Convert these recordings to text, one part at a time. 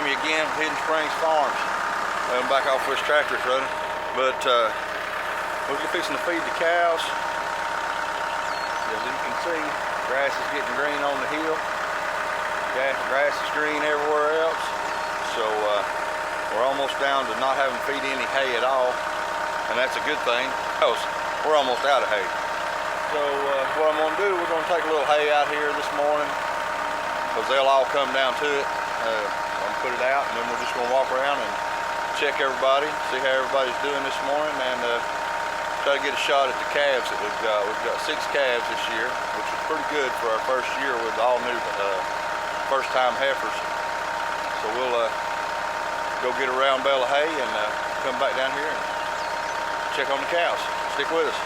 Jamie again, Hidden Springs Farms. I'm back off with this tractor running, but we're fixing to feed the cows. As you can see, grass is getting green on the hill. Grass is green everywhere else, so we're almost down to not having to feed any hay at all, and that's a good thing because we're almost out of hay. So what I'm going to do, we're going to take a little hay out here this morning because they'll all come down to it. I'm going to put it out, and then we're just going to walk around and check everybody, see how everybody's doing this morning, and try to get a shot at the calves that we've got. We've got 6 calves this year, which is pretty good for our first year with all new first-time heifers. So we'll go get a round bale of hay and come back down here and check on the cows. Stick with us.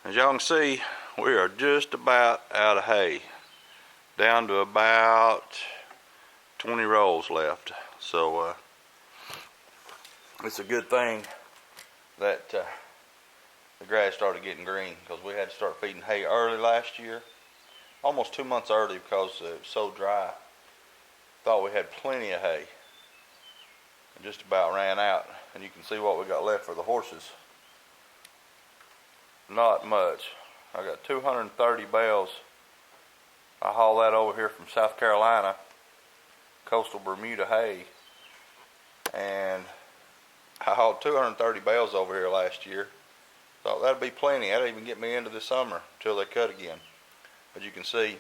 As y'all can see, we are just about out of hay, down to about 20 rolls left. So it's a good thing that the grass started getting green, because we had to start feeding hay early last year, almost 2 months early, because it was so dry. Thought we had plenty of hay and just about ran out, and you can see what we got left for the horses. Not much. I got 230 bales. I hauled that over here from South Carolina, coastal Bermuda hay, and I hauled 230 bales over here last year. Thought that'd be plenty. That'd even get me into the summer until they cut again. But you can see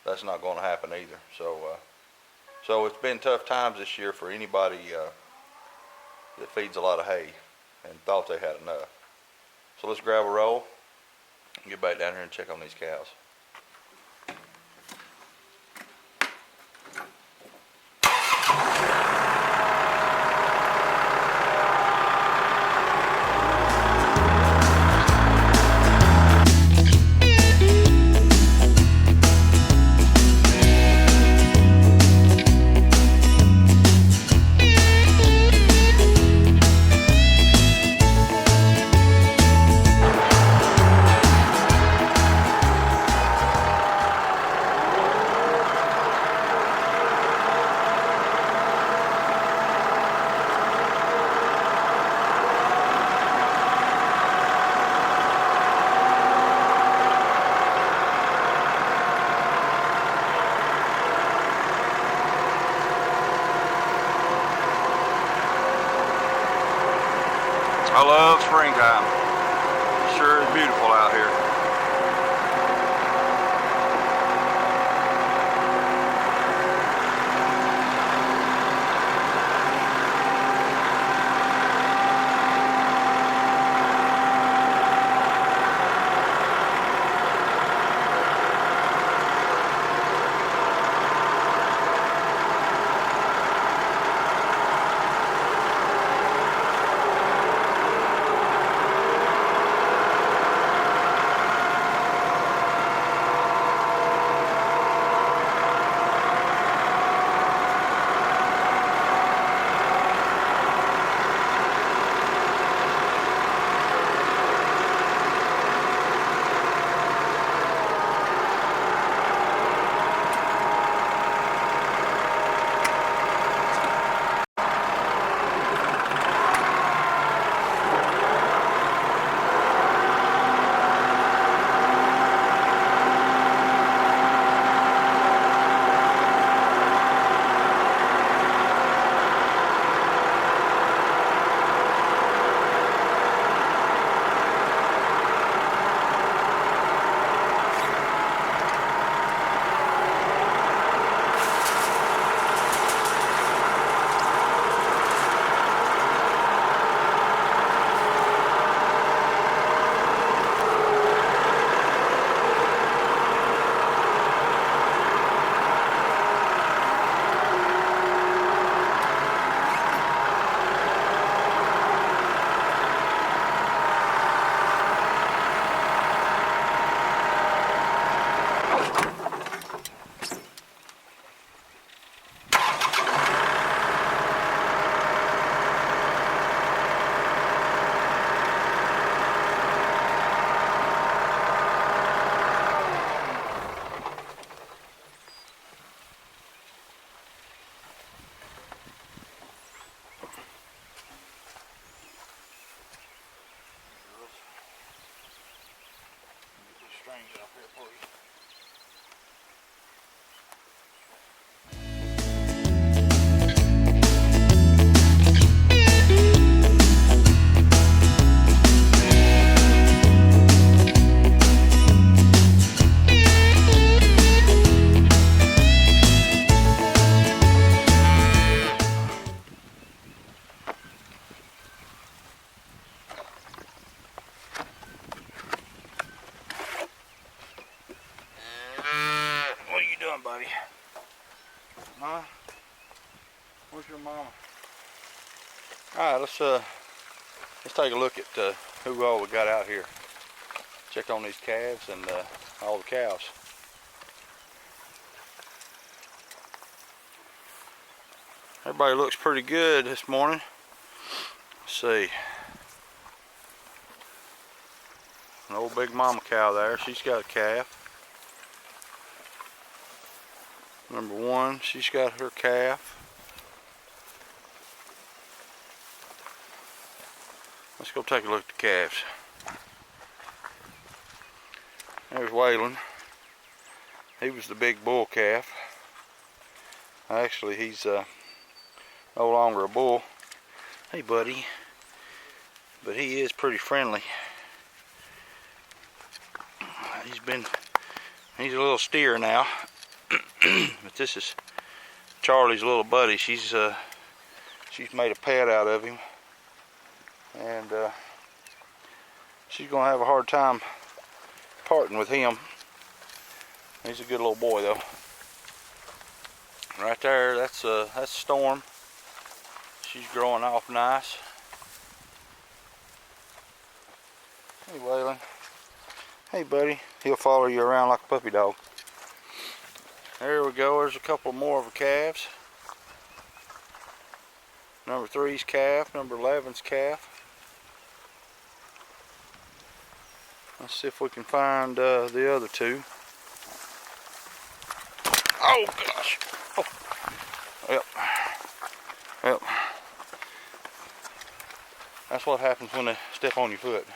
that's not going to happen either. So it's been tough times this year for anybody that feeds a lot of hay and thought they had enough. So let's grab a roll and get back down here and check on these cows. I love springtime. It sure is beautiful out here. things off here for you. What are you doing, buddy? Huh? Where's your mama? Alright, let's take a look at who all we got out here. Check on these calves and all the cows. Everybody looks pretty good this morning. Let's see. An old big mama cow there. She's got a calf. Number one, she's got her calf. Let's go take a look at the calves. There's Waylon. He was the big bull calf. Actually, he's no longer a bull. Hey, buddy. But he is pretty friendly. He's a little steer now. But this is Charlie's little buddy. She's made a pet out of him, and she's gonna have a hard time parting with him. He's a good little boy though. Right there, that's Storm. She's growing off nice. Hey, Waylon. Hey, buddy. He'll follow you around like a puppy dog. There we go. There's a couple more of the calves. Number 3's calf. Number 11's calf. Let's see if we can find the other two. Oh gosh! Oh. Yep. Yep. That's what happens when they step on your foot.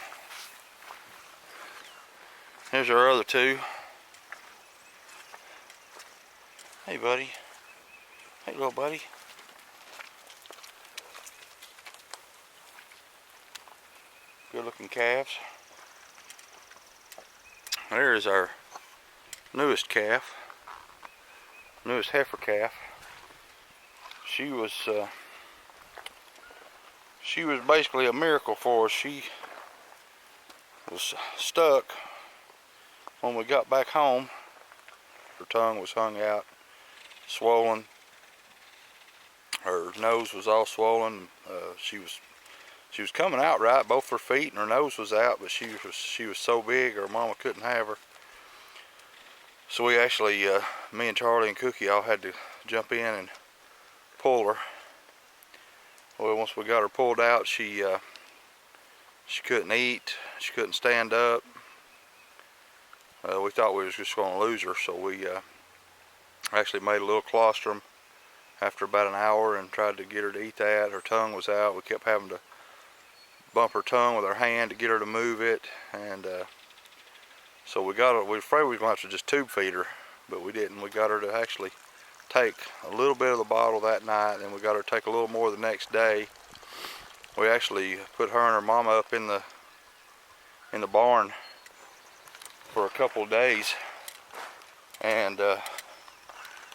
Here's our other two. Hey, buddy. Hey, little buddy. Good looking calves. There's our newest calf. Newest heifer calf. She was basically a miracle for us. She was stuck when we got back home. Her tongue was hung out, swollen. Her nose was all swollen. She was coming out right. Both her feet and her nose was out, but she was so big her mama couldn't have her. So we actually, me and Charlie and Cookie all had to jump in and pull her. Well, once we got her pulled out, she couldn't eat. She couldn't stand up. We thought we was just going to lose her, so we actually made a little colostrum after about an hour and tried to get her to eat that. Her tongue was out. We kept having to bump her tongue with our hand to get her to move it, and so we got her. We were afraid we were going to have to just tube feed her, but we didn't. We got her to actually take a little bit of the bottle that night, and we got her to take a little more the next day. We actually put her and her mama up in the barn for a couple of days, and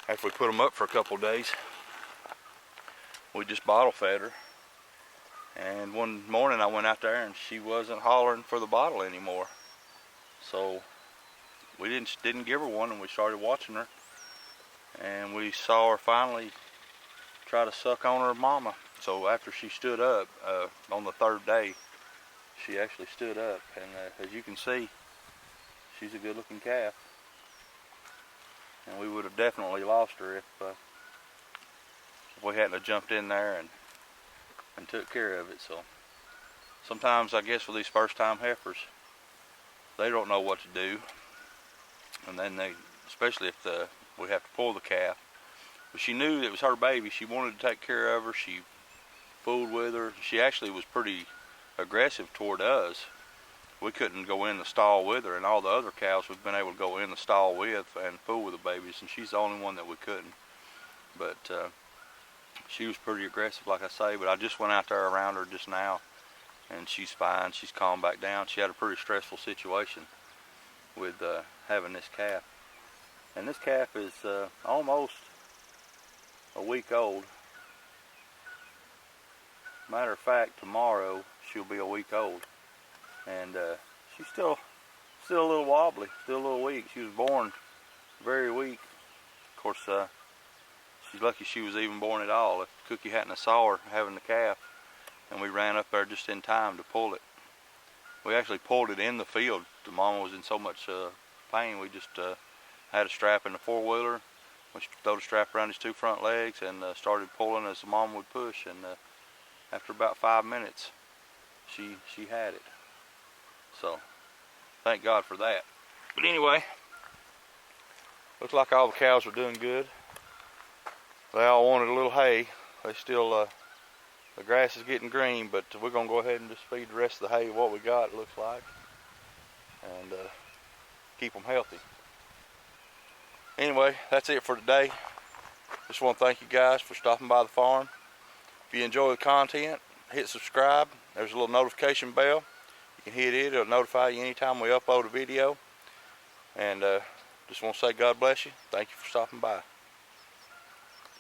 after we put them up for a couple of days, we just bottle fed her. And one morning I went out there and she wasn't hollering for the bottle anymore, so we didn't give her one, and we started watching her, and we saw her finally try to suck on her mama. So after she stood up on the 3rd day, she actually stood up, and as you can see, she's a good looking calf, and we would have definitely lost her if we hadn't have jumped in there and took care of it. So sometimes I guess with these first time heifers, they don't know what to do, and then especially if we have to pull the calf. But she knew it was her baby. She wanted to take care of her. She fooled with her. She actually was pretty aggressive toward us we couldn't go in the stall with her, and all the other cows we've been able to go in the stall with and fool with the babies, and she's the only one that we couldn't. But she was pretty aggressive, like I say, but I just went out there around her just now, and she's fine. She's calmed back down. She had a pretty stressful situation with having this calf. And this calf is almost a week old. Matter of fact, tomorrow she'll be a week old. And she's still a little wobbly, still a little weak. She was born very weak. Of course, she's lucky she was even born at all. If Cookie hadn't have saw her having the calf, and we ran up there just in time to pull it. We actually pulled it in the field. The mama was in so much pain, we just had a strap in the four-wheeler. We threw the strap around his two front legs and started pulling as the mama would push. And after about 5 minutes, she had it. So, thank God for that. But anyway, looks like all the cows are doing good. They all wanted a little hay. They still, the grass is getting green, but we're going to go ahead and just feed the rest of the hay what we got, it looks like. And keep them healthy. Anyway, that's it for today. Just want to thank you guys for stopping by the farm. If you enjoy the content, hit subscribe. There's a little notification bell. You can hit it. It'll notify you anytime we upload a video. And just want to say God bless you. Thank you for stopping by.